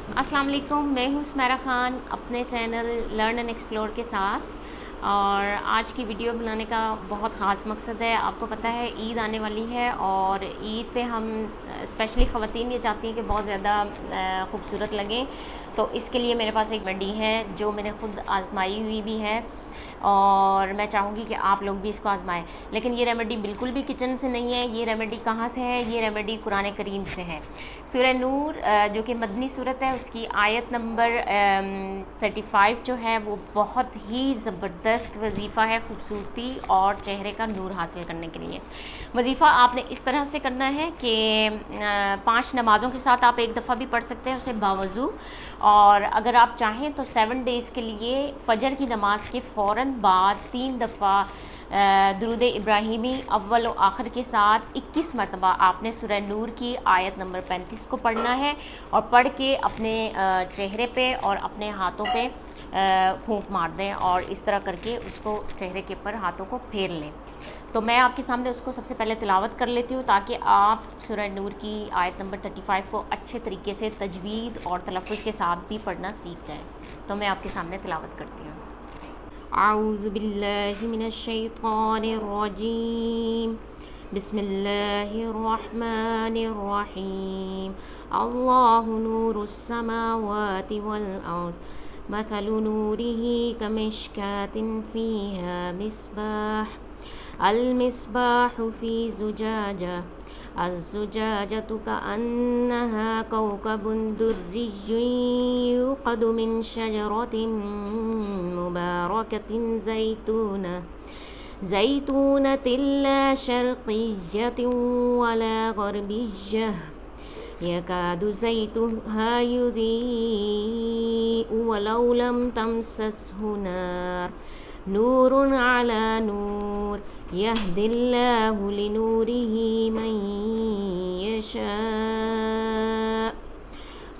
अस्सलाम वालेकुम, मैं हूँ सुमेरा ख़ान अपने चैनल लर्न एंड एक्सप्लोर के साथ। और आज की वीडियो बनाने का बहुत ख़ास मकसद है। आपको पता है ईद आने वाली है और ईद पे हम स्पेशली ख़वातीन ये चाहती हैं कि बहुत ज़्यादा खूबसूरत लगें। तो इसके लिए मेरे पास एक रेमेडी है जो मैंने ख़ुद आजमाई हुई भी है और मैं चाहूँगी कि आप लोग भी इसको आजमाएं। लेकिन ये रेमेडी बिल्कुल भी किचन से नहीं है। ये रेमेडी कहाँ से है? ये रेमेडी कुरान करीम से है। सूरह नूर जो कि मदनी सूरत है, उसकी आयत नंबर 35 जो है वो बहुत ही ज़बरदस्त वजीफ़ा है खूबसूरती और चेहरे का नूर हासिल करने के लिए। वजीफ़ा आपने इस तरह से करना है कि 5 नमाज़ों के साथ आप एक दफ़ा भी पढ़ सकते हैं उसे बावज़ू। और अगर आप चाहें तो 7 डेज़ के लिए फ़जर की नमाज के फ़ौरन बाद 3 दफ़ा दुरूद इब्राहिमी अव्वल और आखिर के साथ 21 मरतबा आपने सूरह नूर की आयत नंबर 35 को पढ़ना है और पढ़ के अपने चेहरे पे और अपने हाथों पे फूंक मार दें और इस तरह करके उसको चेहरे के ऊपर हाथों को फेर लें। तो मैं आपके सामने उसको सबसे पहले तिलावत कर लेती हूँ ताकि आप सूरह नूर की आयत नंबर 35 को अच्छे तरीके से तजवीद और तलफ़्फ़ुज़ के साथ भी पढ़ना सीख जाएँ। तो मैं आपके सामने तिलावत करती हूँ। आऊज़ु बिल्लाहि मिनश शैतानिर रजीम, बिस्मिल्लाहिर रहमानिर रहीम। अल्लाहु नूरुस समावाति वल अर्ज़, मथलु नूरिही कमिश्कातिन फ़ीहा मिस्बाह, अल मिस्बाहु फ़ी ज़ुजाजा, अज़्ज़ुजाजतु कअन्नहा कौकबुन दुर्रिय्युन युक़दु मिन शजरतिन मुबारकतिन ज़ैतूनतिन ला शर्क़िय्यतिन वला ग़र्बिय्यह, यकादु ज़ैतुहा युज़ी'उ वलौ लम तमससहु नार, नूरुन अला नूर, यहदिल्लाहु लिनूरिही मन यशा,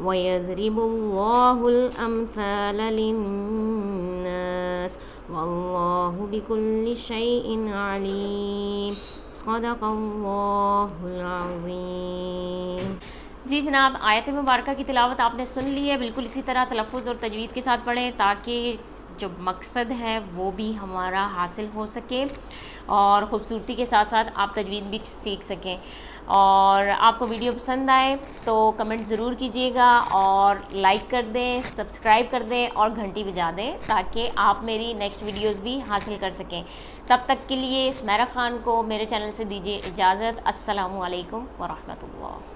वयज़रिबुल्लाहुल अम्साल लिन्नास, वल्लाहु बिकुल्लि शैइन अलीम। सदक़ल्लाहुल अज़ीम। जी जनाब, आयत मुबारका की तिलावत आपने सुन ली है। बिल्कुल इसी तरह तलफ़्फ़ुज़ और तजवीद के साथ पढ़ें ताकि जो मकसद है वो भी हमारा हासिल हो सके और ख़ूबसूरती के साथ साथ आप तजवीद भी सीख सकें। और आपको वीडियो पसंद आए तो कमेंट ज़रूर कीजिएगा और लाइक कर दें, सब्सक्राइब कर दें और घंटी बजा दें ताकि आप मेरी नेक्स्ट वीडियोस भी हासिल कर सकें। तब तक के लिए सुमेरा ख़ान को मेरे चैनल से दीजिए इजाज़त। अस्सलामु अलैकुम व रहमतुल्लाह।